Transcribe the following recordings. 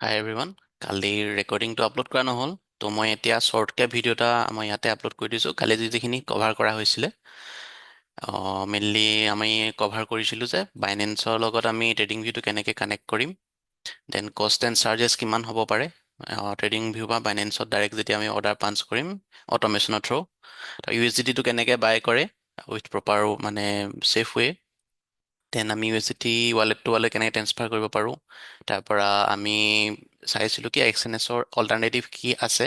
হাই everyone. কালি ৰেকৰ্ডিংটো upload কৰা নহ'ল, ত' মই এতিয়া শ্বৰ্টকৈ ভিডিঅ' এটা মই ইয়াতে আপলোড কৰি দিছোঁ। কালি যিখিনি কভাৰ কৰা হৈছিলে, মেইনলি আমি কভাৰ কৰিছিলোঁ যে বাইনেন্সৰ লগত আমি ট্ৰেডিং ভিউটো কেনেকৈ কানেক্ট কৰিম, দেন কষ্ট এণ্ড চাৰ্জেছ কিমান হ'ব পাৰে ট্ৰেডিং ভিউ বা বাইনেন্সত ডাইৰেক্ট যেতিয়া আমি অৰ্ডাৰ পাঞ্চ কৰিম অট'মেশ্যনৰ থ্ৰু, USDT কেনেকৈ বাই কৰে উইথ প্ৰপাৰ মানে ছেফ ৱে, দেন আমি USDT ৱালেট টু ৱালেট কেনেকৈ ট্ৰেন্সফাৰ কৰিব পাৰোঁ। তাৰ পৰা আমি চাইছিলোঁ কি এক্সএনএছৰ অল্টাৰনেটিভ কি আছে।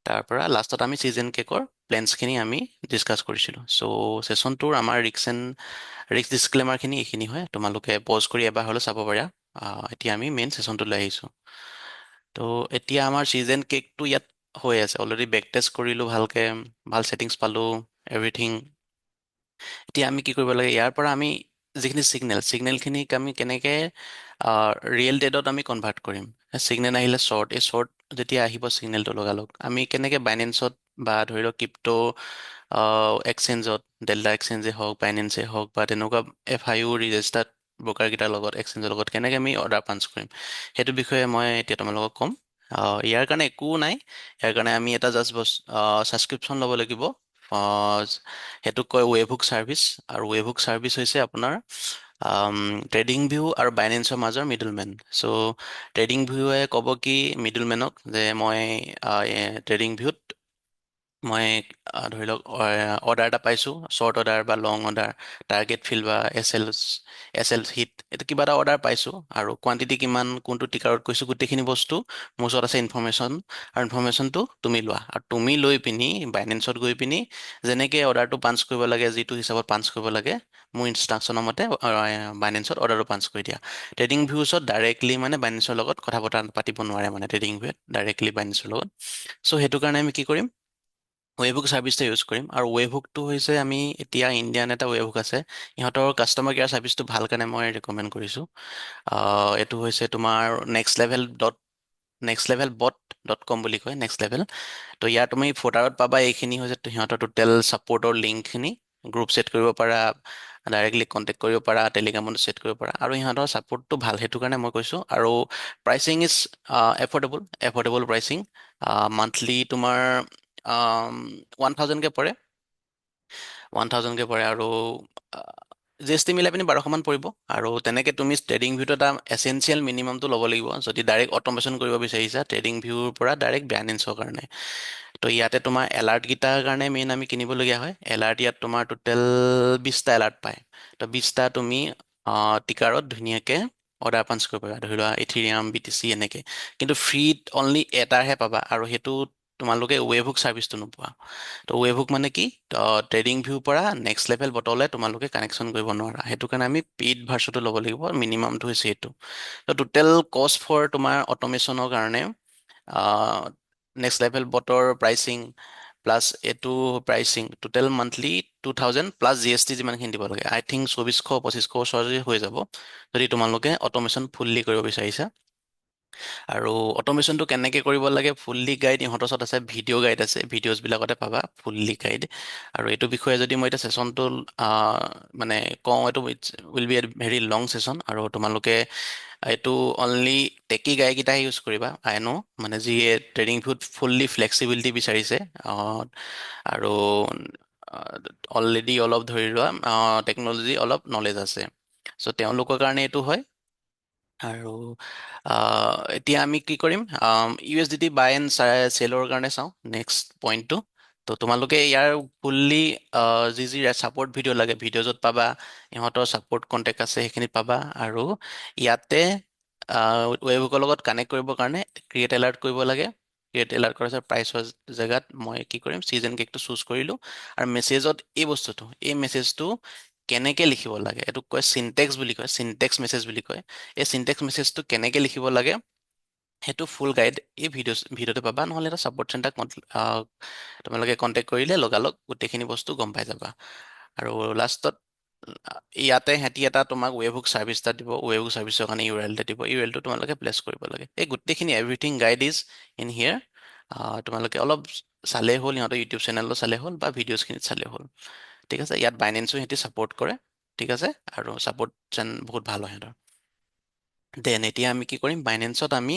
তাৰ পৰা লাষ্টত আমি চিজন কেকৰ প্লেনছখিনি আমি ডিছকাছ কৰিছিলোঁ। চ' ছেশ্যনটোৰ আমাৰ ৰিক্স ডিছক্লেমাৰখিনি এইখিনি হয়। তোমালোকে পজ কৰি এবাৰ হ'লেও চাব পাৰা। এতিয়া আমি মেইন ছেশ্যনটোলৈ আহিছোঁ। ত' এতিয়া আমাৰ চিজন কেকটো ইয়াত হৈ আছে, অলৰেডি বেক টেষ্ট কৰিলোঁ ভালকৈ, ভাল ছেটিংছ পালোঁ, এভৰিথিং। এতিয়া আমি কি কৰিব লাগে, ইয়াৰ পৰা আমি যিখিনি ছিগনেলখিনিক আমি কেনেকৈ ৰিয়েল ডেটত আমি কনভাৰ্ট কৰিম। ছিগনেল আহিলে এই শ্বৰ্ট যেতিয়া আহিব ছিগনেলটো লগালগ আমি কেনেকৈ বাইনেন্সত বা ধৰি লওক ক্ৰিপ্ট' এক্সচেঞ্জত, ডেল্টা এক্সচেঞ্জে হওক, বাইনেন্সে হওক বা তেনেকুৱা FIU ৰেজিষ্টাৰ্ড ব্ৰ'কাৰকেইটাৰ লগত, এক্সচেঞ্জৰ লগত কেনেকৈ আমি অৰ্ডাৰ পাঞ্চ কৰিম, সেইটো বিষয়ে মই এতিয়া তোমালোকক ক'ম। ইয়াৰ কাৰণে একো নাই। ইয়াৰ কাৰণে আমি এটা জাষ্ট ছাবস্ক্ৰিপশ্যন ল'ব লাগিব। সেইটোক কয় ৱেবহুক ছাৰ্ভিচ, আৰু ৱেবহুক ছাৰ্ভিচ হৈছে আপোনাৰ ট্ৰেডিং ভিউ আৰু বাইনেন্সৰ মাজৰ মিডলমেন। চ' ট্ৰেডিং ভিউৱে ক'ব কি মিডলমেনক যে মই ট্ৰেডিং ভিউত মই ধৰি লওক অৰ্ডাৰ এটা পাইছোঁ, শ্বৰ্ট অৰ্ডাৰ বা লং অৰ্ডাৰ, টাৰ্গেট ফিল বা এছ এল হিট, এইটো কিবা এটা অৰ্ডাৰ পাইছোঁ আৰু কোৱান্টিটি কিমান, কোনটো টিকাৰত কৈছোঁ, গোটেইখিনি বস্তু মোৰ ওচৰত আছে ইনফৰমেশ্যন। আৰু ইনফৰমেশ্যনটো তুমি লোৱা, আৰু তুমি লৈ পিনি বাইনেন্সত গৈ পিনি যেনেকৈ অৰ্ডাৰটো পাঞ্চ কৰিব লাগে, যিটো হিচাপত পাঞ্চ কৰিব লাগে, মোৰ ইনষ্ট্ৰাকশ্যনৰ মতে বাইনেন্সত অৰ্ডাৰটো পাঞ্চ কৰি দিয়া। ট্ৰেডিং ভিউছত ডাইৰেক্টলি মানে বাইনেন্সৰ লগত কথা বতৰা পাতিব নোৱাৰে, মানে ট্ৰেডিং ভিউত ডাইৰেক্টলি বাইনেন্সৰ লগত। চ' সেইটো কাৰণে আমি কি কৰিম, ৱেবহুক ছাৰ্ভিচটো ইউজ কৰিম। আৰু ৱেবহুকটো হৈছে আমি এতিয়া ইণ্ডিয়ান এটা ৱেবহুক আছে, ইহঁতৰ কাষ্টমাৰ কেয়াৰ ছাৰ্ভিচটো ভাল কাৰণে মই ৰেকমেণ্ড কৰিছোঁ। এইটো হৈছে তোমাৰ next level bot.com বুলি কয়, নেক্সট লেভেল। ত' ইয়াত তুমি ফ'টাৰত পাবা, এইখিনি হৈছে সিহঁতৰ টোটেল ছাপৰ্টৰ লিংকখিনি। গ্ৰুপ ছেট কৰিব পাৰা, ডাইৰেক্টলি কণ্টেক্ট কৰিব পাৰা, টেলিগ্ৰামতো ছেট কৰিব পাৰা, আৰু ইহঁতৰ ছাপৰ্টটো ভাল, সেইটো কাৰণে মই কৈছোঁ। আৰু pricing is affordable pricing. Monthly তোমাৰ 1000কৈ পৰে, 1000কৈ পৰে, আৰু GST মিলাই পিনি 1200 মান পৰিব। আৰু তেনেকৈ তুমি ট্ৰেডিং ভিউটো এটা এচেঞ্চিয়েল মিনিমামটো ল'ব লাগিব, যদি ডাইৰেক্ট অট'মেশ্যন কৰিব বিচাৰিছা ট্ৰেডিং ভিউৰ পৰা ডাইৰেক্ট বাইনেন্সৰ কাৰণে। ত' ইয়াতে তোমাৰ এলাৰ্টকেইটাৰ কাৰণে মেইন আমি কিনিবলগীয়া হয়। এলাৰ্ট ইয়াত তোমাৰ টোটেল 20টা এলাৰ্ট পায়। ত' 20টা তুমি টিকাৰত ধুনীয়াকৈ অৰ্ডাৰ পাঞ্চ কৰিব পাৰিবা, ধৰি লোৱা ইথিৰিয়াম, BTC এনেকৈ। কিন্তু ফ্ৰীত অনলি এটাৰহে পাবা, আৰু সেইটো তোমালোকে ৱেবহুক ছাৰ্ভিচটো নোপোৱা। ত' ৱেবহুক মানে কি, ট্ৰেডিং ভিউৰ পৰা নেক্সট লেভেল বটলে তোমালোকে কানেকশ্যন কৰিব নোৱাৰা, সেইটো কাৰণে আমি পেইড ভাৰ্চনটো ল'ব লাগিব। মিনিমামটো হৈছে এইটো। ত' টোটেল কষ্ট ফৰ তোমাৰ অট'মেশ্যনৰ কাৰণে নেক্সট লেভেল বটৰ প্ৰাইচিং প্লাছ এইটো pricing total monthly 2000 plus GST যিমানখিনি দিব লাগে, আই থিংক 2400-2500 ওচৰতে হৈ যাব, যদি তোমালোকে অট'মেশ্যন ফুল্লি কৰিব বিচাৰিছা। আৰু অট'মেশ্যনটো কেনেকৈ কৰিব লাগে ফুল্লি গাইড ইহঁতৰ ওচৰত আছে, ভিডিঅ' গাইড আছে, ভিডিঅ'জবিলাকতে পাবা ফুল্লি গাইড। আৰু এইটো বিষয়ে যদি মই এতিয়া ছেশ্যনটো মানে কওঁ, এইটো will B A very long session, আৰু তোমালোকে এইটো অনলি টেকি গাইডকেইটাহে ইউজ কৰিবা, আই ন', মানে যিয়ে ট্ৰেডিং ভিউত ফুল্লি ফ্লেক্সিবিলিটি বিচাৰিছে, আৰু অলৰেডি অলপ ধৰি লোৱা টেকন'লজি অলপ নলেজ আছে। চ' তেওঁলোকৰ কাৰণে এইটো হয়। আৰু এতিয়া আমি কি কৰিম, USDT বাই এণ্ড চেলৰ কাৰণে চাওঁ নেক্সট পইণ্টটো। ত' তোমালোকে ইয়াৰ ফুল্লি যি ছাপৰ্ট ভিডিঅ' লাগে, ভিডিঅ' য'ত পাবা ইহঁতৰ ছাপৰ্ট কণ্টেক্ট আছে সেইখিনিত পাবা। আৰু ইয়াতে ৱেবহুকৰ লগত কানেক্ট কৰিবৰ কাৰণে ক্ৰিয়েট এলাৰ্ট কৰিব লাগে। ক্ৰিয়েট এলাৰ্ট কৰাৰ পিছত প্ৰাইচৰ জেগাত মই কি কৰিম, চিজন কেকটো চুজ কৰিলোঁ। আৰু মেছেজত এই মেছেজটো কেনেকৈ লিখিব লাগে, এইটোক কয় চিনটেক্স বুলি কয়, চিনটেক্স মেছেজ বুলি কয়। এই চিনটেক্স মেছেজটো কেনেকৈ লিখিব লাগে সেইটো ফুল গাইড এই ভিডিঅ'টো পাবা, নহ'লে এটা ছাপৰ্ট চেণ্টাৰ তোমালোকে কণ্টেক্ট কৰিলে লগালগ গোটেইখিনি বস্তু গম পাই যাবা। আৰু লাষ্টত ইয়াতে সিহঁতি এটা তোমাক ৱেবহুক ছাৰ্ভিচ এটা দিব, ৱেবহুক ছাৰ্ভিচৰ কাৰণে URL এটা দিব, URLটো তোমালোকে প্লেচ কৰিব লাগে। এই গোটেইখিনি এভৰিথিং গাইড ইজ ইন হিয়াৰ। তোমালোকে অলপ চালেই হ'ল, সিহঁতৰ ইউটিউব চেনেলটো চালেই হ'ল বা ভিডিঅ'জখিনিত চালেই হ'ল। ঠিক আছে, ইয়াত বাইনেন্সো সিহঁতি ছাপৰ্ট কৰে, ঠিক আছে, আৰু ছাপৰ্ট বহুত ভাল হয় সিহঁতৰ। দেন এতিয়া আমি কি কৰিম, বাইনেন্সত আমি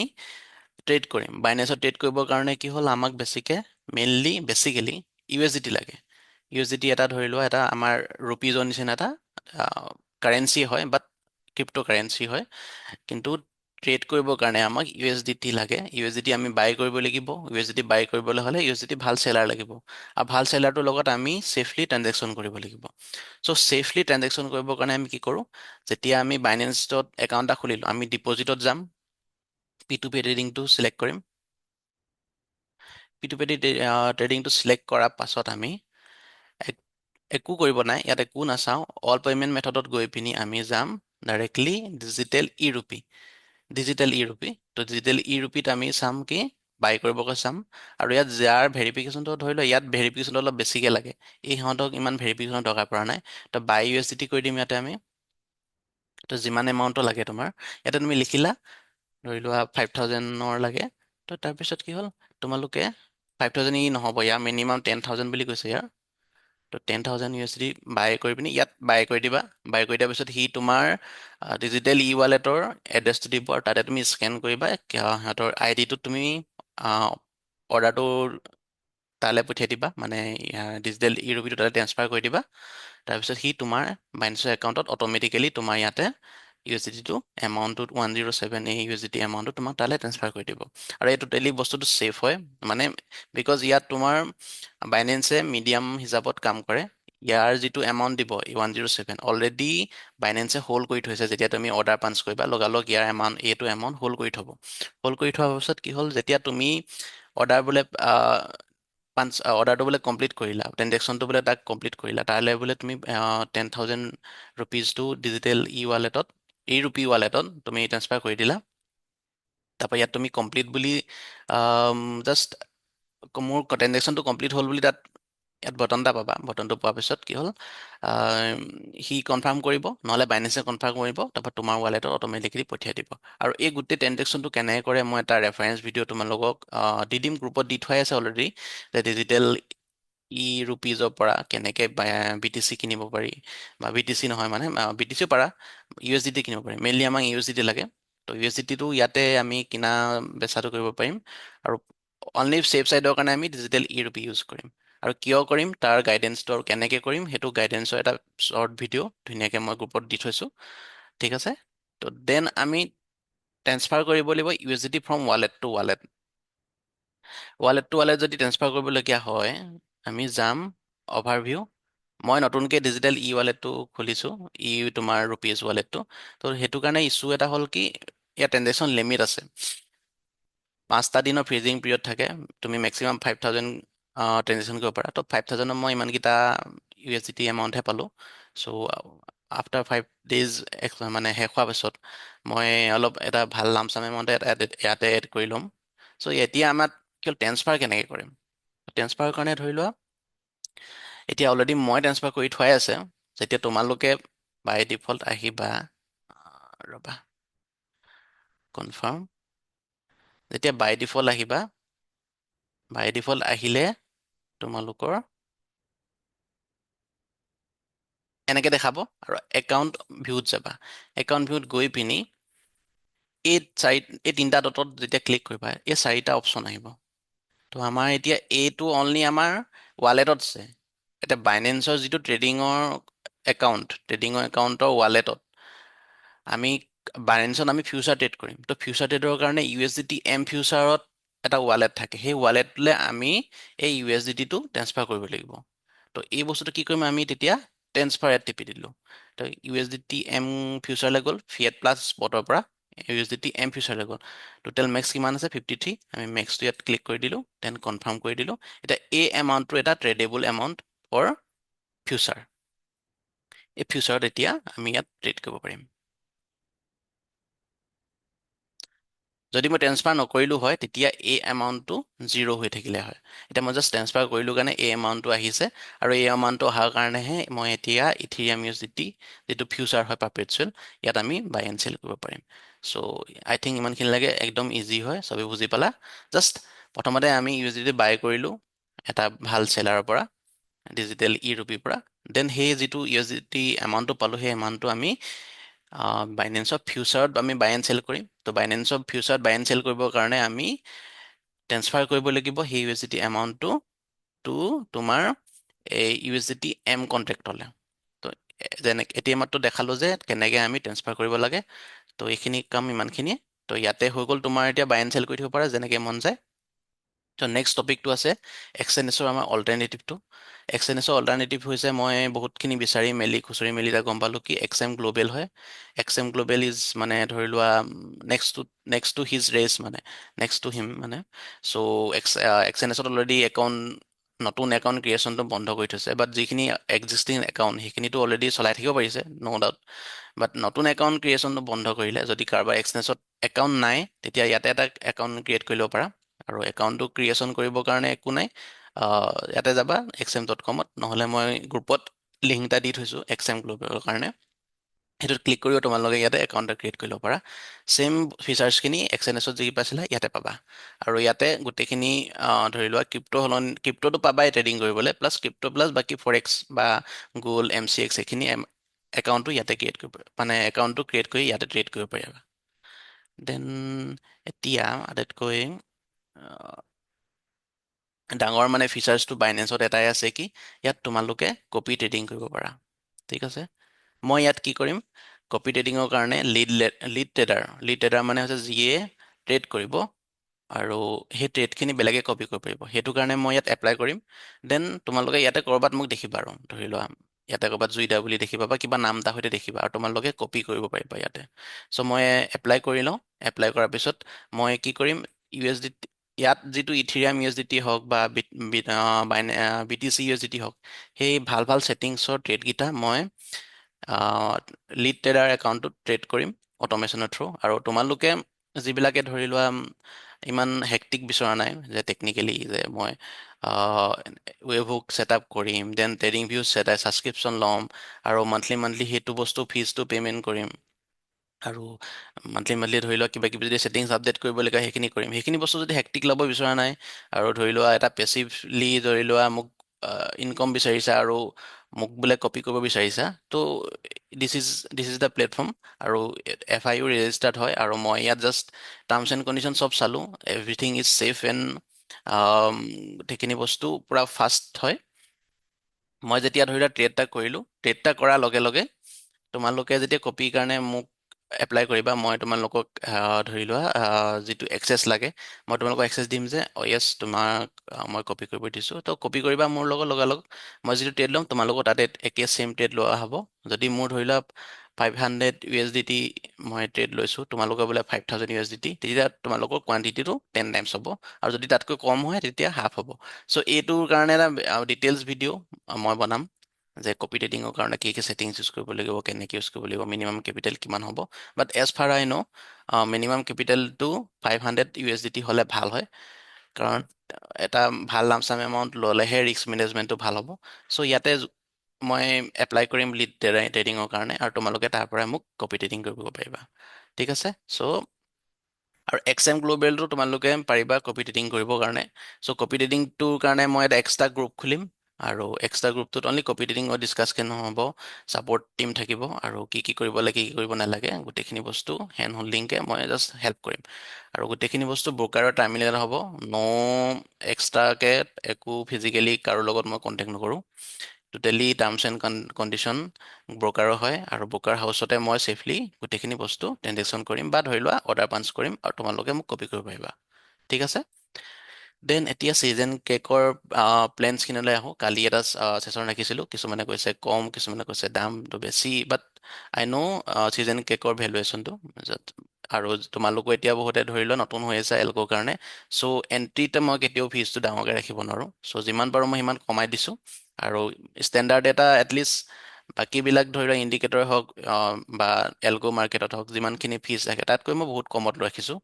ট্ৰেড কৰিম। বাইনেন্সত ট্ৰেড কৰিবৰ কাৰণে কি হ'ল, আমাক বেছিকেলি USDT লাগে। USDT এটা ধৰি লোৱা, এটা আমাৰ ৰুপিজৰ নিচিনা এটা কাৰেঞ্চি হয়, বাট ক্ৰিপ্ট' কাৰেঞ্চি হয়। কিন্তু ট্ৰেড কৰিবৰ কাৰণে আমাক USDT লাগে। USDT আমি বাই কৰিব লাগিব। USDT বাই কৰিবলৈ হ'লে USDT ভাল চেলাৰ লাগিব, আৰু ভাল চেলাৰটোৰ লগত আমি ছেফলি ট্ৰেনজেকশ্যন কৰিব লাগিব। চ' ছেফলি ট্ৰেনজেকশ্যন কৰিবৰ কাৰণে আমি কি কৰোঁ, যেতিয়া আমি বাইনেন্সত একাউণ্ট এটা খুলিলোঁ, আমি ডিপ'জিটত যাম, P2P ট্ৰেডিংটো চিলেক্ট কৰিম। P2P ট্ৰেডিংটো চিলেক্ট কৰাৰ পাছত আমি এক- একো কৰিব নাই, ইয়াত একো নাচাওঁ। অল পে'মেণ্ট মেথডত গৈ পিনি আমি যাম ডাইৰেক্টলি ডিজিটেল ই ৰুপি। তো ডিজিটেল ই ৰুপিত আমি চাম কি, বাই কৰিবকৈ চাম। আৰু ইয়াত যাৰ ভেৰিফিকেশ্যনটো ধৰি লওঁ, ইয়াত ভেৰিফিকেশ্যনটো অলপ বেছিকৈ লাগে। এই সিহঁতক ইমান ভেৰিফিকেশ্যনৰ দৰকাৰ পৰা নাই। তো বাই USDT কৰি দিম ইয়াতে আমি। তো যিমান এমাউণ্টৰ লাগে তোমাৰ, ইয়াতে তুমি লিখিলা, ধৰি লোৱা 5,000ৰ লাগে। তো তাৰপিছত কি হ'ল, তোমালোকে 5,000 নহ'ব, ইয়াৰ মিনিমাম 10,000 বুলি কৈছে ইয়াৰ। তো 10,000 USD বাই কৰি পিনি ইয়াত বাই কৰি দিবা। বাই কৰি দিয়াৰ পিছত সি তোমাৰ ডিজিটেল ই ৱালেটৰ এড্ৰেছটো দিব, আৰু তাতে তুমি স্কেন কৰিবা। সিহঁতৰ ID টোত তুমি অৰ্ডাৰটো তালৈ পঠিয়াই দিবা, মানে ডিজিটেল ই ৰুপিটো তাতে ট্ৰেন্সফাৰ কৰি দিবা। তাৰপিছত সি তোমাৰ বাইনেন্সৰ একাউণ্টত অট'মেটিকেলি তোমাৰ ইয়াতে USDT এমাউণ্টটো 107 এই USDT এমাউণ্টটো তোমাক তালৈ ট্ৰেন্সফাৰ কৰি দিব। আৰু এই টোটেলি বস্তুটো ছেফ হয়, মানে বিকজ ইয়াত তোমাৰ বাইনেন্সে মিডিয়াম হিচাপত কাম কৰে। ইয়াৰ যিটো এমাউণ্ট দিব, 107 অলৰেডি বাইনেন্সে হোল্ড কৰি থৈছে। যেতিয়া তুমি অৰ্ডাৰ পাঞ্চ কৰিবা, লগালগ ইয়াৰ এইটো এমাউণ্ট হোল্ড কৰি থ'ব। হোল্ড কৰি থোৱাৰ পাছত কি হ'ল, যেতিয়া তুমি অৰ্ডাৰ বোলে অৰ্ডাৰটো বোলে কমপ্লিট কৰিলা, ট্ৰেনজেকশ্যনটো বোলে তাক কমপ্লিট কৰিলা, তালৈ বোলে তুমি 10,000 ৰুপিজটো ডিজিটেল ই ৰুপি ৱালেটত তুমি ট্ৰেন্সফাৰ কৰি দিলা। তাৰপৰা ইয়াত তুমি কমপ্লিট বুলি জাষ্ট মোৰ ট্ৰেনজেকশ্যনটো কমপ্লিট হ'ল বুলি তাত ইয়াত বটন এটা পাবা। বটনটো পোৱাৰ পিছত কি হ'ল, সি কনফাৰ্ম কৰিব, নহ'লে বাইনেন্সে কনফাৰ্ম কৰিব, তাৰপৰা তোমাৰ ৱালেটত অট'মেটিকেলি পঠিয়াই দিব। আৰু এই গোটেই ট্ৰেনজেকশ্যনটো কেনেকৈ কৰে, মই এটা ৰেফাৰেঞ্চ ভিডিঅ' তোমালোকক দি দিম, গ্ৰুপত দি থোৱাই আছে অলৰেডি, যে ডিজিটেল ই ৰুপিজৰ পৰা কেনেকৈ BTC কিনিব পাৰি, বা BTC নহয়, মানে BTCও পাৰা, USDT কিনিব পাৰি। মেইনলি আমাক USDT লাগে। তো USDTটো ইয়াতে আমি কিনা বেচাটো কৰিব পাৰিম। আৰু অনলি ছেফ ছাইডৰ কাৰণে আমি ডিজিটেল ই ৰুপি ইউজ কৰিম। আৰু কিয় কৰিম, তাৰ গাইডেঞ্চটো আৰু কেনেকৈ কৰিম, সেইটো গাইডেঞ্চৰ এটা শ্বৰ্ট ভিডিঅ' ধুনীয়াকৈ মই গ্ৰুপত দি থৈছোঁ। ঠিক আছে। তো দেন আমি ট্ৰেন্সফাৰ কৰিব লাগিব USDT from wallet to wallet. Wallet যদি ট্ৰেন্সফাৰ কৰিবলগীয়া হয়, আমি যাম অভাৰভিউ। মই নতুনকৈ ডিজিটেল ই ৱালেটটো খুলিছোঁ, তোমাৰ ৰুপিজ ৱালেটটো। তো সেইটো কাৰণে ইছ্যু এটা হ'ল কি, ইয়াৰ ট্ৰেনজেকশ্যন লিমিট আছে। 5টা দিনৰ ফ্ৰিজিং পিৰিয়ড থাকে। তুমি মেক্সিমাম 5,000 ট্ৰেনজেকশ্যন কৰিব পাৰা। তো 5,000ত মই ইমানকেইটা USDT এমাউণ্টহে পালোঁ। চ' আফটাৰ 5 days মানে শেষ হোৱাৰ পাছত মই অলপ এটা ভাল লামচাম এমাউণ্ট ইয়াতে এড কৰি ল'ম। চ' এতিয়া আমাৰ কি হ'ল, ট্ৰেন্সফাৰ কেনেকৈ কৰিম। ট্ৰেন্সফাৰৰ কাৰণে ধৰি লোৱা, এতিয়া অলৰেডি মই ট্ৰেন্সফাৰ কৰি থোৱাই আছে। যেতিয়া তোমালোকে বাই ডিফল্ট আহিবা, ৰ'বা, কনফাৰ্ম, যেতিয়া বাই ডিফল্ট আহিলে তোমালোকৰ এনেকৈ দেখাব। আৰু একাউণ্ট ভিউত যাবা। একাউণ্ট ভিউত গৈ পিনি এই তিনিটা ডটত যেতিয়া ক্লিক কৰিবা, এই 4টা অপশ্যন আহিব। তো আমাৰ এতিয়া এইটো অনলি আমাৰ ৱালেটত আছে। এতিয়া বাইনেন্সৰ যিটো ট্ৰেডিঙৰ একাউণ্টৰ ৱালেটত আমি ফিউচাৰ ট্ৰেড কৰিম। তো ফিউচাৰ ট্ৰেডৰ কাৰণে USDT ফিউচাৰত এটা ৱালেট থাকে। সেই ৱালেটলৈ আমি এই USDTটো ট্ৰেন্সফাৰ কৰিব লাগিব। তো এই বস্তুটো কি কৰিম, আমি তেতিয়া ট্ৰেন্সফাৰ ইয়াত টিপি দিলোঁ। তো USDT ফিউচাৰলৈ গ'ল, ফিয়েট প্লাছ স্পটৰ পৰা USDT ফিউচাৰলৈ গ'ল। টোটেল মেক্স কিমান আছে, 53। আমি মেক্সটো ইয়াত ক্লিক কৰি দিলোঁ, দেন কনফাৰ্ম কৰি দিলোঁ। এতিয়া এই এমাউণ্টটো এটা ট্ৰেডেবল এমাউণ্ট ফৰ ফিউচাৰ। এই ফিউচাৰত এতিয়া আমি ইয়াত ট্ৰেড কৰিব পাৰিম। যদি মই ট্ৰেন্সফাৰ নকৰিলোঁ হয়, তেতিয়া এই এমাউণ্টটো 0 হৈ থাকিলে হয়। এতিয়া মই জাষ্ট ট্ৰেন্সফাৰ কৰিলোঁ কাৰণে এই এমাউণ্টটো আহিছে, আৰু এই এমাউণ্টটো অহাৰ কাৰণেহে মই এতিয়া ইথেৰিয়াম USDT যিটো ফিউচাৰ হয় পাৰপেচুৱেল, ইয়াত আমি বাই এণ্ড চেল কৰিব পাৰিম। চ' আই থিংক ইমানখিনি লাগে, একদম ইজি হয়, চবেই বুজি পালা। জাষ্ট প্ৰথমতে আমি USDT বাই কৰিলোঁ এটা ভাল চেলাৰৰ পৰা, ডিজিটেল ই ৰুপিৰ পৰা। দেন সেই যিটো USDT এমাউণ্টটো পালোঁ, সেই এমাউণ্টটো আমি বাইনেন্সৰ ফিউচাৰত আমি বাই এণ্ড চেল কৰিম। তো বাইনেন্সৰ ফিউচাৰত বাই এণ্ড চেল কৰিবৰ কাৰণে আমি ট্ৰেন্সফাৰ কৰিব লাগিব সেই USDT এমাউণ্টটো টু তোমাৰ এই USDT M কণ্ট্ৰেক্টলৈ। তো যেনে এতিয়া মাত্ৰ দেখালো যে কেনেকৈ আমি ট্ৰেন্সফাৰ কৰিব লাগে। তো এইখিনি কাম ইমানখিনিয়ে। তো ইয়াতে হৈ গ'ল তোমাৰ এতিয়া বাই এণ্ড চেল কৰি থাকিব পাৰা যেনেকৈ মন যায়। তো নেক্সট টপিকটো আছে এক্সএনএছৰ আমাৰ অল্টাৰনেটিভটো। এক্সএনএছৰ অল্টাৰনেটিভ হৈছে মই বহুতখিনি বিচাৰি মেলি খুচৰি মেলি এতিয়া গম পালোঁ কি এক্সএম গ্ল'বেল হয়। এক্সএম গ্ল'বেল ইজ মানে ধৰি লোৱা নেক্সট টু হিজ ৰেচ মানে নেক্সট টু হিম মানে। চ' এক্সএনএছত অলৰেডি নতুন একাউণ্ট ক্ৰিয়েশ্যনটো বন্ধ কৰি থৈছে, বাট যিখিনি এক্সিষ্টিং একাউণ্ট সেইখিনিতো অলৰেডি চলাই থাকিব পাৰিছে ন' ডাউট। বাট নতুন একাউণ্ট ক্ৰিয়েশ্যনটো বন্ধ কৰিলে যদি কাৰোবাৰ এক্সএনএছত একাউণ্ট নাই তেতিয়া ইয়াতে এটা একাউণ্ট ক্ৰিয়েট কৰি ল'ব পাৰা। আৰু একাউণ্টটো ক্ৰিয়েশ্যন কৰিবৰ কাৰণে একো নাই, ইয়াতে যাবা xm.com-ত, নহ'লে মই গ্ৰুপত লিংক এটা দি থৈছোঁ এক্সএম গ্ল'বেলৰ কাৰণে, সেইটোত ক্লিক কৰিও তোমালোকে ইয়াতে একাউণ্ট এটা ক্ৰিয়েট কৰি ল'ব পাৰা। ছেইম ফিচাৰ্ছখিনি এক্সএনএছত যি পাইছিলা ইয়াতে পাবা। আৰু ইয়াতে গোটেইখিনি ধৰি লোৱা ক্ৰিপ্ট'টো পাবাই ট্ৰেডিং কৰিবলৈ, প্লাছ ক্ৰিপ্ট' প্লাছ বাকী ফৰেক্স বা গ'ল্ড MCX এইখিনি একাউণ্টটো ইয়াতে ক্ৰিয়েট কৰিব মানে একাউণ্টটো ক্ৰিয়েট কৰি ইয়াতে ট্ৰেড কৰিব পাৰিবা। দেন এতিয়া আটাইতকৈ ডাঙৰ মানে ফিচাৰ্ছটো বাইনেন্সত এটাই আছে কি ইয়াত তোমালোকে কপি ট্ৰেডিং কৰিব পাৰা। ঠিক আছে, মই ইয়াত কি কৰিম, কপি ট্ৰেডিঙৰ কাৰণে লিড ট্ৰেডাৰ মানে হৈছে যিয়ে ট্ৰেড কৰিব আৰু সেই ট্ৰেডখিনি বেলেগে কপি কৰিব পাৰিব, সেইটো কাৰণে মই ইয়াত এপ্লাই কৰিম। দেন তোমালোকে ইয়াতে ক'ৰবাত মোক দেখিবা আৰু ধৰি লোৱা ইয়াতে ক'ৰবাত জুইদা বুলি দেখিবা বা কিবা নাম এটা সৈতে দেখিবা আৰু তোমালোকে কপি কৰিব পাৰিবা ইয়াতে। চ' মই এপ্লাই কৰি লওঁ। এপ্লাই কৰাৰ পিছত মই কি কৰিম, USDT ইয়াত যিটো ইথিৰিয়াম USDT হওক বা BTC USDT হওক, সেই ভাল ভাল ছেটিংছৰ ট্ৰেডকেইটা মই লিড ট্ৰেডাৰ একাউণ্টটোত ট্ৰেড কৰিম অট'মেশ্যনৰ থ্ৰু। আৰু তোমালোকে যিবিলাকে ধৰি লোৱা ইমান হেক্টিক বিচৰা নাই যে টেকনিকেলি যে মই ৱেবহুক ছেটআপ কৰিম, দেন ট্ৰেডিং ভিউজ ছাবস্ক্ৰিপশ্যন ল'ম আৰু মান্থলি সেইটো বস্তু ফিজটো পে'মেণ্ট কৰিম, আৰু মান্থলি ধৰি লোৱা কিবা কিবি যদি ছেটিংছ আপডেট কৰিব লাগে সেইখিনি কৰিম, সেইখিনি বস্তু যদি হেক্টিক ল'ব বিচৰা নাই আৰু ধৰি লোৱা এটা পেচিভলি ধৰি লোৱা মোক ইনকম বিচাৰিছা আৰু মোক বোলে কপি কৰিব বিচাৰিছা, ত' দিছ ইজ দ্য প্লেটফৰ্ম। আৰু FIU ৰেজিষ্টাৰ্ড হয় আৰু মই ইয়াত জাষ্ট টাৰ্মছ এণ্ড কণ্ডিশ্যন চব চালোঁ, এভৰিথিং ইজ ছেফ এণ্ড গোটেইখিনি বস্তু পূৰা ফাষ্ট হয়। মই যেতিয়া ধৰি লোৱা ট্ৰেড এটা কৰিলোঁ, ট্ৰেড এটা কৰাৰ লগে লগে তোমালোকে যেতিয়া কপিৰ কাৰণে মোক এপ্লাই কৰিবা, মই তোমালোকক ধৰি লোৱা যিটো এক্সেছ লাগে মই তোমালোকক এক্সেছ দিম যে য়েছ তোমাক মই কপি কৰিব দিছোঁ, তো কপি কৰিবা মোৰ লগত লগালগ। মই যিটো ট্ৰেড ল'ম তোমালোকৰ তাতে একে ছেইম ট্ৰেড লোৱা হ'ব। যদি মোৰ ধৰি লোৱা 500 USDT মই ট্ৰেড লৈছোঁ, তোমালোকৰ বোলে 5000 USDT, তেতিয়া তোমালোকৰ কোৱান্টিটিটো 10 টাইমছ হ'ব, আৰু যদি তাতকৈ কম হয় তেতিয়া হাফ হ'ব। চ' এইটোৰ কাৰণে এটা ডিটেইলছ ভিডিঅ' মই বনাম যে কপি ট্ৰেডিঙৰ কাৰণে কি কি ছেটিংছ ইউজ কৰিব লাগিব, কেনেকৈ ইউজ কৰিব লাগিব, মিনিমাম কেপিটেল কিমান হ'ব। But as far I know' minimum কেপিটেলটো 500 USDT হ'লে ভাল হয়, কাৰণ এটা ভাল লামচাম এমাউণ্ট ল'লেহে ৰিস্ক মেনেজমেণ্টটো ভাল হ'ব। চ' ইয়াতে মই এপ্লাই কৰিম লিড ট্ৰেডিঙৰ কাৰণে, আৰু তোমালোকে তাৰ পৰাই মোক কপি ট্ৰেডিং কৰিব পাৰিবা। ঠিক আছে, চ' আৰু XM গ্ল'বেলটো তোমালোকে পাৰিবা কপি ট্ৰেডিং কৰিবৰ কাৰণে। চ' কপি ট্ৰেডিংটোৰ কাৰণে মই এটা এক্সট্ৰা গ্ৰুপ খুলিম, আৰু এক্সট্ৰা গ্ৰুপটোত অনলি কপি ট্ৰেডিঙৰ ডিছকাছন হ'ব, ছাপৰ্ট টিম থাকিব, আৰু কি কি কৰিব লাগে কি কি কৰিব নালাগে গোটেইখিনি বস্তু হেণ্ড হোল্ডিংকে মই জাষ্ট হেল্প কৰিম। আৰু গোটেইখিনি বস্তু ব্ৰ'কাৰৰ টাৰ্মিনেল হ'ব, ন' এক্সট্ৰাকৈ একো ফিজিকেলি কাৰো লগত মই কণ্টেক্ট নকৰোঁ, টোটেলি টাৰ্মছ এণ্ড কণ্ডিশ্যন ব্ৰ'কাৰৰ হয়, আৰু ব্ৰ'কাৰ হাউচতে মই ছেফলি গোটেইখিনি বস্তু ট্ৰেনজেকশ্যন কৰিম বা ধৰি লোৱা অৰ্ডাৰ পাঞ্চ কৰিম, আৰু তোমালোকে মোক কপি কৰিব পাৰিবা। ঠিক আছে, দেন এতিয়া চিজন কেকৰ প্লেনছখিনলৈ আহোঁ। কালি এটা ছেশ্যন ৰাখিছিলোঁ, কিছুমানে কৈছে কম, কিছুমানে কৈছে দামটো বেছি, বাট আই ন' চিজন কেকৰ ভেলুৱেশ্যনটো, আৰু তোমালোকো এতিয়া বহুতে ধৰি লোৱা নতুন হৈ আছে এলক'ৰ কাৰণে। চ' এণ্ট্ৰিতে মই কেতিয়াও ফিজটো ডাঙৰকৈ ৰাখিব নোৱাৰোঁ, চ' যিমান পাৰোঁ মই সিমান কমাই দিছোঁ। আৰু ষ্টেণ্ডাৰ্ড এটা এটলিষ্ট বাকীবিলাক ধৰি লোৱা ইণ্ডিকেটৰ হওক বা এলক' মাৰ্কেটত হওক যিমানখিনি ফিজ থাকে তাতকৈ মই বহুত কমত ৰাখিছোঁ।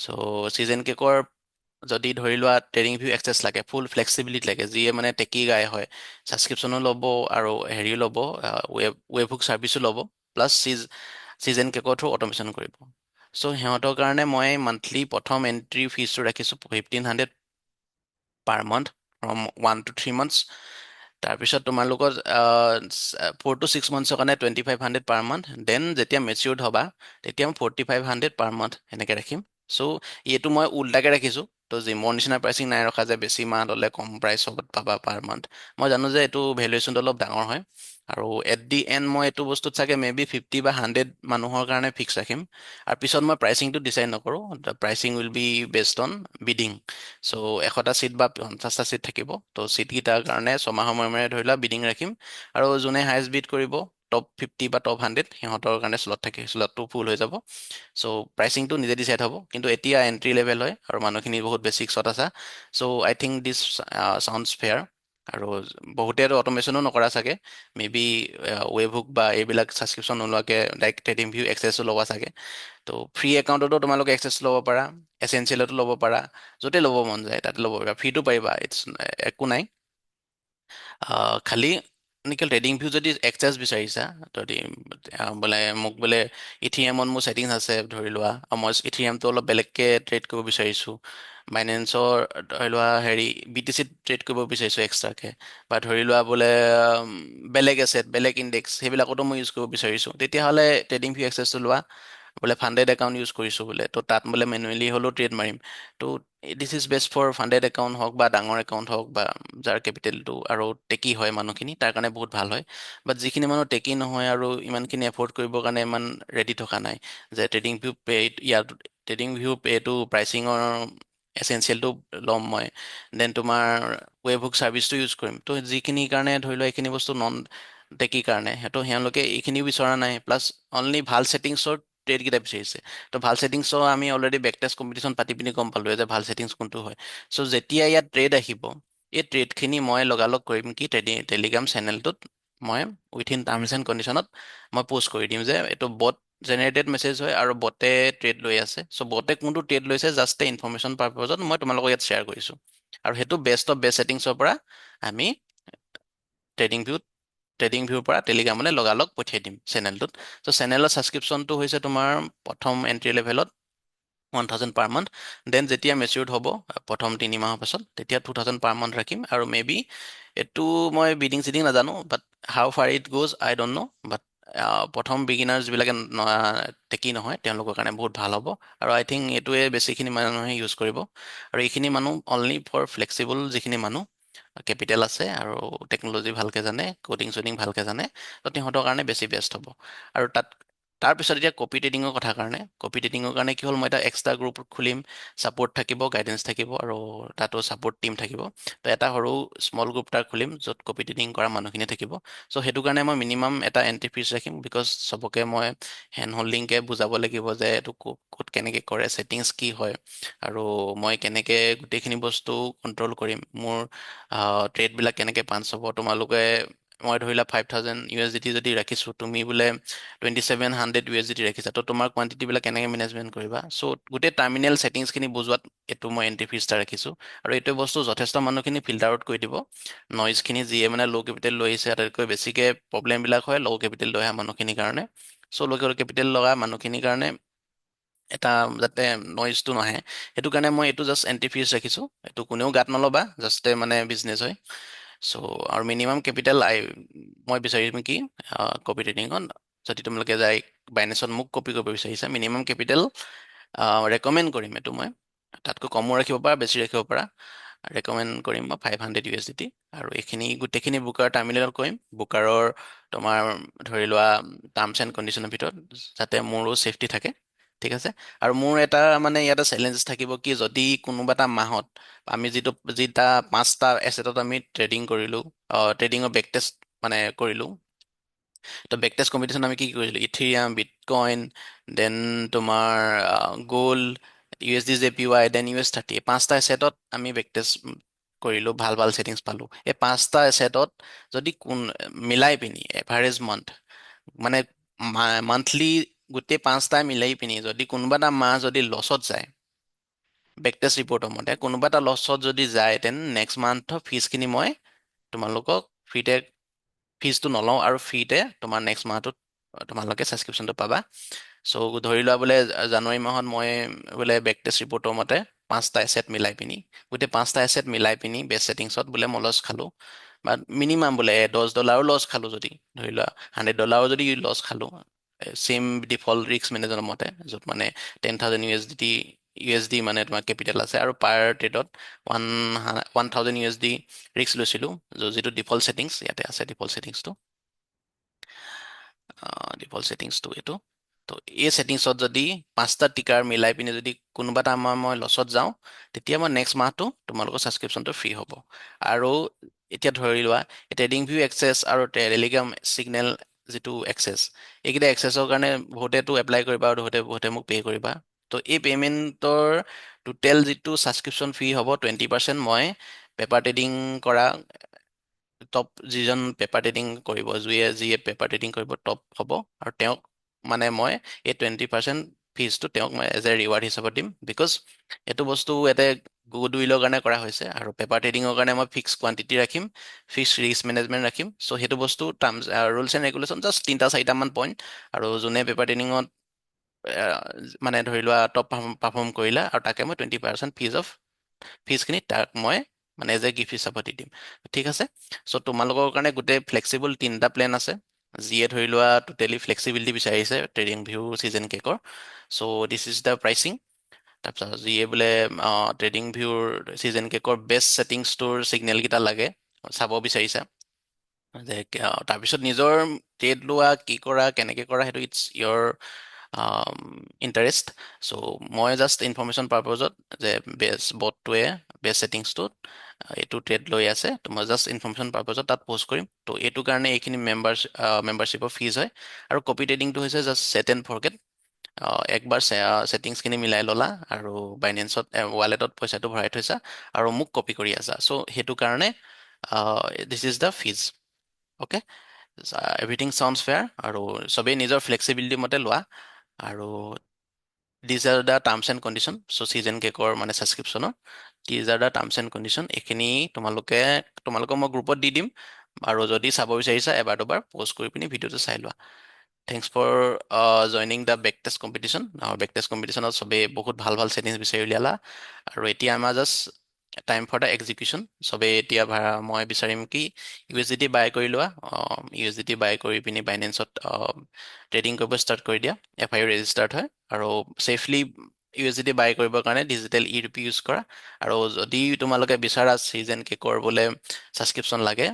চ' চিজন কেকৰ যদি ধৰি লোৱা ট্ৰেডিং ভিউ এক্সেছ লাগে, ফুল ফ্লেক্সিবিলিটি লাগে, যিয়ে মানে টেকি গাই হয়, ছাবস্ক্ৰিপশ্যনো ল'ব আৰু হেৰিও ল'ব, ৱেবহুক ছাৰ্ভিচো ল'ব, প্লাছ চিজন কেকৰ থ্ৰু অট'মেশ্যন কৰিব। চ' সিহঁতৰ কাৰণে মই মান্থলি প্ৰথম এণ্ট্ৰি ফিজটো ৰাখিছোঁ 1500 per month from 1 to 3 months, তাৰপিছত তোমালোকৰ 4 to 6 monthsৰ কাৰণে 2500 পাৰ মান্থ, দেন যেতিয়া মেচিউৰ্ড হ'বা তেতিয়া মই 4500 পাৰ মান্থ এনেকে ৰাখিম। চ' এইটো মই উল্টাকে ৰাখিছোঁ। তো জিমৰ নিচিনা প্ৰাইচিং নাই ৰখা যে বেছি মাহ ল'লে কম প্ৰাইচত পাবা পাৰ মান্থ। মই জানো যে এইটো ভেলুৱেশ্যনটো অলপ ডাঙৰ হয়, আৰু এট দি এণ্ড মই এইটো বস্তুত চাগে মে বি 50 বা 100 মানুহৰ কাৰণে ফিক্স ৰাখিম। আৰু পিছত মই প্ৰাইচিংটো ডিচাইড নকৰোঁ, the pricing will be based on bidding. So' 100টা চিট বা 50টা চিট থাকিব। ত' চিটকেইটাৰ কাৰণে ছমাহৰ মূৰে মূৰে ধৰি লোৱা বিডিং ৰাখিম, আৰু যোনে হায়েষ্ট বিড কৰিব টপ 50 বা টপ 100 সিহঁতৰ কাৰণে শ্লট থাকে, শ্লটটো ফুল হৈ যাব। চ' প্ৰাইচিংটো নিজে ডিচাইড হ'ব, কিন্তু এতিয়া এণ্ট্ৰি লেভেল হয় আৰু মানুহখিনি বহুত বেছিকছত আছা। চ' আই থিংক দিছ চাউণ্ডছ ফেয়াৰ। আৰু বহুতে অট'মেশ্যনো নকৰা চাগে, মে বি ৱেবহুক বা এইবিলাক ছাবস্ক্ৰিপশ্যন নোলোৱাকৈ ডাইৰেক্ট ট্ৰেডিং ভিউ এক্সেছো ল'বা চাগে। ত' ফ্ৰী একাউণ্টতো তোমালোকে এক্সেছ ল'ব পাৰা, এচেঞ্চিয়েলতো ল'ব পাৰা, য'তে ল'ব মন যায় তাতে ল'ব পাৰিবা, ফ্ৰীটো পাৰিবা, ইটছ একো নাই। খালি এনেকৈ ট্ৰেডিং ভিউ যদি এক্সেছ বিচাৰিছা, যদি বোলে মোক বোলে ইথিৰিয়ামত মোৰ ছেটিংছ আছে ধৰি লোৱা, আৰু মই ইথিৰিয়ামটো অলপ বেলেগকৈ ট্ৰেড কৰিব বিচাৰিছোঁ, বাইনেন্সৰ ধৰি লোৱা হেৰি BTC ট্ৰেড কৰিব বিচাৰিছোঁ এক্সট্ৰাকৈ, বা ধৰি লোৱা বোলে বেলেগ এছেট বেলেগ ইণ্ডেক্স সেইবিলাকতো মই ইউজ কৰিব বিচাৰিছোঁ, তেতিয়াহ'লে ট্ৰেডিং ভিউ এক্সেছটো লোৱা। বোলে ফাণ্ডেড একাউণ্ট ইউজ কৰিছোঁ বোলে, তো তাত বোলে মেনুৱেলি হ'লেও ট্ৰেড মাৰিম। তো this is best for funded account হওক বা ডাঙৰ একাউণ্ট হওক, বা যাৰ কেপিটেলটো আৰু টেকি হয় মানুহখিনি, তাৰ কাৰণে বহুত ভাল হয়। বাট যিখিনি মানুহ টেকি নহয় আৰু ইমানখিনি এফৰ্ড কৰিবৰ কাৰণে ইমান ৰেডি থকা নাই, যে ট্ৰেডিং ভিউ পে'ড ইয়াৰ ট্ৰেডিং ভিউ পে'টো প্ৰাইচিঙৰ এচেঞ্চিয়েলটো ল'ম মই, দেন তোমাৰ ৱেবহুক ছাৰ্ভিচটো ইউজ কৰিম। তো যিখিনিৰ কাৰণে ধৰি লোৱা এইখিনি বস্তু নন টেকিৰ কাৰণে, সেইটো তেওঁলোকে এইখিনিও বিচৰা নাই, প্লাছ অনলি ভাল ছেটিংছৰ ট্ৰেডকেইটা বিচাৰিছে। তো ভাল ছেটিংছৰ আমি অলৰেডি বেক টেষ্ট কম্পিটিশ্যন পাতি পিনি গম পালোঁ যে ভাল ছেটিংছ কোনটো হয়। চ' যেতিয়া ইয়াত ট্ৰেড আহিব, এই ট্ৰেডখিনি মই লগালগ কৰিম কি টেলিগ্ৰাম চেনেলটোত মই উইথিন টাৰ্মছ এণ্ড কণ্ডিশ্যনত মই প'ষ্ট কৰি দিম যে এইটো বট জেনেৰেটেড মেছেজ হয় আৰু বটে ট্ৰেড লৈ আছে। চ' বটে কোনটো ট্ৰেড লৈছে জাষ্ট ইনফৰমেশ্যন পাৰপজত মই তোমালোকক ইয়াত শ্বেয়াৰ কৰিছোঁ। আৰু সেইটো বেষ্ট অফ বেষ্ট ছেটিংছৰ পৰা আমি ট্ৰেডিং ভিউৰ পৰা টেলিগ্ৰামলৈ লগালগ পঠিয়াই দিম চেনেলটোত। চ' চেনেলৰ ছাবস্ক্ৰিপশ্যনটো হৈছে তোমাৰ প্ৰথম এণ্ট্ৰি লেভেলত 1000 পাৰ মান্থ, দেন যেতিয়া মেচিউৰ্ড হ'ব প্ৰথম 3 মাহৰ পাছত তেতিয়া 2000 পাৰ মান্থ ৰাখিম। আৰু মে বি এইটো মই বিডিং চিডিং নাজানো, but how far it goes I don't know', but প্ৰথম বিগিনাৰ্ছ যিবিলাকে টেকি নহয় তেওঁলোকৰ কাৰণে বহুত ভাল হ'ব। আৰু আই থিংক এইটোৱে বেছিখিনি মানুহে ইউজ কৰিব। আৰু এইখিনি মানুহ অনলি ফৰ ফ্লেক্সিবল যিখিনি মানুহ কেপিটেল আছে আৰু টেকন'লজি ভালকৈ জানে, ক'ডিং চডিং ভালকৈ জানে, তো সিহঁতৰ কাৰণে বেছি বেষ্ট হ'ব। আৰু তাৰপিছত এতিয়া কপি ট্ৰেডিঙৰ কথা কাৰণে, কপি ট্ৰেডিঙৰ কাৰণে কি হ'ল, মই এটা এক্সট্ৰা গ্ৰুপ খুলিম, ছাপৰ্ট থাকিব, গাইডেন্স থাকিব, আৰু তাতো ছাপৰ্ট টীম থাকিব। তো এটা সৰু স্মল গ্ৰুপ এটা খুলিম য'ত কপি ট্ৰেডিং কৰা মানুহখিনি থাকিব। চ' সেইটো কাৰণে মই মিনিমাম এটা এণ্ট্ৰি ফিজ ৰাখিম, বিকজ চবকে মই হেণ্ড হোল্ডিংকৈ বুজাব লাগিব যে এইটো ক'ত কেনেকৈ কৰে, ছেটিংছ কি হয়, আৰু মই কেনেকৈ গোটেইখিনি বস্তু কণ্ট্ৰল কৰিম, মোৰ ট্ৰেডবিলাক কেনেকৈ পাঞ্চ হ'ব। তোমালোকে মই ধৰি লোৱা 5000 USDT যদি ৰাখিছোঁ, তুমি বোলে 2700 USDT ৰাখিছা, তো তোমাৰ কোৱান্টিটিবিলাক কেনেকৈ মেনেজমেণ্ট কৰিবা। চ' গোটেই টাৰ্মিনেল ছেটিংছখিনি বুজোৱাত এইটো মই এণ্ট্ৰি ফিজ এটা ৰাখিছোঁ। আৰু এইটো বস্তু যথেষ্ট মানুহখিনি ফিল্টাৰ আউট কৰি দিব, নইজখিনি যিয়ে মানে ল' কেপিটেল লৈ আহিছে, আটাইতকৈ বেছিকৈ প্ৰব্লেমবিলাক হয় ল' কেপিটেল লৈ অহা মানুহখিনিৰ কাৰণে। চ' ল' কেপিটেল লগা মানুহখিনিৰ কাৰণে এটা যাতে নইজটো নাহে, সেইটো কাৰণে মই এইটো জাষ্ট এণ্ট্ৰি ফিজ ৰাখিছোঁ। এইটো কোনেও গাত নল'বা, জাষ্ট মানে বিজনেছ হয়। চ' আৰু মিনিমাম কেপিটেল মই বিচাৰিম কি কপি ট্ৰেডিঙত, যদি তোমালোকে যায় বাইনেছত মোক কপি কৰিব বিচাৰিছা, মিনিমাম কেপিটেল ৰেকমেণ্ড কৰিম এইটো মই, তাতকৈ কমো ৰাখিব পাৰা বেছি ৰাখিব পাৰা, ৰেকমেণ্ড কৰিম মই 500 USDT। আৰু এইখিনি গোটেইখিনি বুকাৰ টাৰ্মিনেলত কৰিম, বুকাৰৰ তোমাৰ ধৰি লোৱা টাৰ্মছ এণ্ড কণ্ডিশ্যনৰ ভিতৰত, যাতে মোৰো ছেফটি থাকে। ঠিক আছে। আৰু মোৰ এটা মানে ইয়াতে চেলেঞ্জ থাকিব কি, যদি কোনোবা এটা মাহত আমি যিটা 5টা এছেটত আমি ট্ৰেডিং কৰিলোঁ, ট্ৰেডিঙৰ বেক টেষ্ট মানে কৰিলোঁ, তো বেক টেষ্ট কম্পিটিশ্যন আমি কি কৰিছিলোঁ, ইথিৰিয়াম, বিটকইন, দেন তোমাৰ gold, USD JPY, then US30, 5টা এছেটত আমি বেক টেষ্ট কৰিলোঁ, ভাল ভাল ছেটিংছ পালোঁ। এই 5টা এছেটত যদি মিলাই পিনি এভাৰেজ মানে মান্থলি গোটেই 5টা মিলাই পিনি যদি কোনোবা এটা মাহ যদি লছত যায়, বেকটেষ্ট ৰিপৰ্টৰ মতে কোনোবা এটা লছত যদি যায়, দেন নেক্সট মান্থৰ ফিজখিনি মই তোমালোকক ফ্ৰীতে, ফিজটো নলওঁ, আৰু ফ্ৰীতে তোমাৰ নেক্সট মাহটোত তোমালোকে ছাবস্ক্ৰিপশ্যনটো পাবা। চ' ধৰি লোৱা বোলে জানুৱাৰী মাহত মই বোলে বেকটেষ্ট ৰিপৰ্টৰ মতে 5টা এছেট মিলাই পিনি, গোটেই 5টা এছেট মিলাই পিনি বেষ্ট ছেটিংছত বোলে মই লছ খালোঁ, বা মিনিমাম বোলে $10 লছ খালো যদি, ধৰি লোৱা $100 যদি লছ খালো, চেম ডিফল্ট ৰিস্ক মেনেজৰ মতে, য'ত মানে 10,000 ইউ এছ ডি মানে তোমাৰ কেপিটেল আছে, আৰু পাৰ ট্ৰেডত 1,000 USD ৰিস্ক লৈছিলো, যিটো ডিফল্ট ছেটিংছ ইয়াতে আছে, ডিফল্ট ছেটিংছটো এইটো। তো এই ছেটিংছত যদি 5টা টিকাৰ মিলাই পিনে যদি কোনোবা এটা মই লছত যাওঁ, তেতিয়া মই নেক্সট মাহটো তোমালোকৰ ছাবস্ক্ৰিপশ্যনটো ফ্ৰী হ'ব। আৰু এতিয়া ধৰি লোৱা ট্ৰেডিং ভিউ এক্সেছ আৰু টেলিগ্ৰাম ছিগনেল যিটো এক্সেছ, এইকেইটা এক্সেছৰ কাৰণে বহুতেতো এপ্লাই কৰিবা আৰু বহুতে মোক পে' কৰিবা। তো এই পে'মেণ্টৰ টোটেল যিটো ছাবস্ক্ৰিপশ্যন ফী হ'ব 20% মই পেপাৰ ট্ৰেডিং কৰা টপ যিজন পেপাৰ ট্ৰেডিং কৰিব, যিয়ে পেপাৰ ট্ৰেডিং কৰিব টপ হ'ব, আৰু তেওঁক মানে মই এই 20% ফিজটো তেওঁক মই এজ এ ৰিৱাৰ্ড হিচাপত দিম, বিকজ এইটো বস্তু ইয়াতে গুড উইলৰ কাৰণে কৰা হৈছে, আৰু পেপাৰ ট্ৰেডিঙৰ কাৰণে মই ফিক্স কোৱান্টিটি ৰাখিম, ফিক্স ৰিস্ক মেনেজমেণ্ট ৰাখিম। চ' সেইটো বস্তু terms rules and regulation just 3-4মান পইণ্ট, আৰু যোনে পেপাৰ ট্ৰেডিঙত মানে ধৰি লোৱা টপ পাৰফৰ্ম কৰিলা, আৰু তাকে মই 20% ফিজখিনি তাক মই মানে এজ এ গিফ্ট হিচাপত দি দিম। ঠিক আছে। চ' তোমালোকৰ কাৰণে গোটেই ফ্লেক্সিবল 3টা প্লেন আছে, যিয়ে ধৰি লোৱা টোটেলি ফ্লেক্সিবিলিটি বিচাৰিছে ট্ৰেডিং ভিউ ছিজন কেকৰ। চ' দিছ ইজ দ্য প্ৰাইচিং। তাৰপিছত যিয়ে বোলে ট্ৰেডিং ভিউৰ ছিজন কেকৰ বেষ্ট ছেটিংছটোৰ ছিগনেলকেইটা লাগে, চাব বিচাৰিছা, যে তাৰপিছত নিজৰ ট্ৰেড লোৱা, কি কৰা, কেনেকৈ কৰা, সেইটো ইটছ ইয়ৰ ইণ্টাৰেষ্ট। চ' মই জাষ্ট ইনফৰমেশ্যন পাৰপজত, যে বটটোৱে বেষ্ট ছেটিংছটোত এইটো ট্ৰেড লৈ আছে, তো মই জাষ্ট ইনফৰমেশ্যন পাৰপজত তাত প'ষ্ট কৰিম। তো এইটো কাৰণে এইখিনি মেম্বাৰশ্বিপৰ ফিজ হয়। আৰু কপি ট্ৰেডিংটো হৈছে জাষ্ট ছেট এণ্ড ফৰগেট, একবাৰ ছেটিংছখিনি মিলাই ল'লা, আৰু বাইনেন্সত ৱালেটত পইচাটো ভৰাই থৈছা, আৰু মোক কপি কৰি আছা। চ' সেইটো কাৰণে this is the fees. Okay, everything sounds fair, আৰু চবেই নিজৰ ফ্লেক্সিবিলিটি মতে লোৱা। আৰু these are the terms and condition. So' season কেকৰ মানে ছাবস্ক্ৰিপশ্যনৰ these are the terms and condition. এইখিনি তোমালোকক মই গ্ৰুপত দি দিম, আৰু যদি চাব বিচাৰিছা এবাৰ দুবাৰ প'ষ্ট কৰি পিনি ভিডিঅ'টো চাই লোৱা। Thanks for joining the back test competition. Back test কম্পিটিশ্যনত চবেই বহুত ভাল ভাল ছেটিংছ বিচাৰি উলিয়ালা, আৰু এতিয়া আমাৰ just time for the execution. চবেই এতিয়া মই বিচাৰিম কি USDT বাই কৰি লোৱা, USDT বাই কৰি পিনি বাইনেন্সত ট্ৰেডিং কৰিব ষ্টাৰ্ট কৰি দিয়া। FIU ৰেজিষ্টাৰ্ড হয়, আৰু ছেফলি USDT বাই কৰিবৰ কাৰণে ডিজিটেল ইউৰোপি ইউজ কৰা। আৰু যদি তোমালোকে বিচাৰা ছিজন কেকৰ বোলে ছাবস্ক্ৰিপশ্যন লাগে,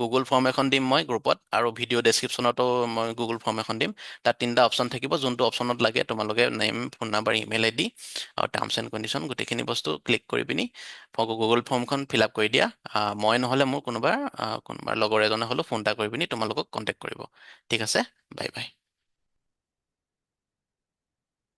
গুগল ফৰ্ম এখন দিম মই গ্ৰুপত, আৰু ভিডিঅ' ডেছক্ৰিপশ্যনতো মই গুগল ফৰ্ম এখন দিম। তাত 3টা অপশ্যন থাকিব, যোনটো অপশ্যনত লাগে তোমালোকে name, phone number, email ID আৰু টাৰ্মছ এণ্ড কণ্ডিশ্যন গোটেইখিনি বস্তু ক্লিক কৰি পিনি গুগল ফৰ্মখন ফিল আপ কৰি দিয়া। মই নহ'লে মোৰ কোনোবাৰ লগৰ এজনে হ'লেও ফোন এটা কৰি পিনি তোমালোকক কণ্টেক্ট কৰিব। ঠিক আছে, বাই বাই।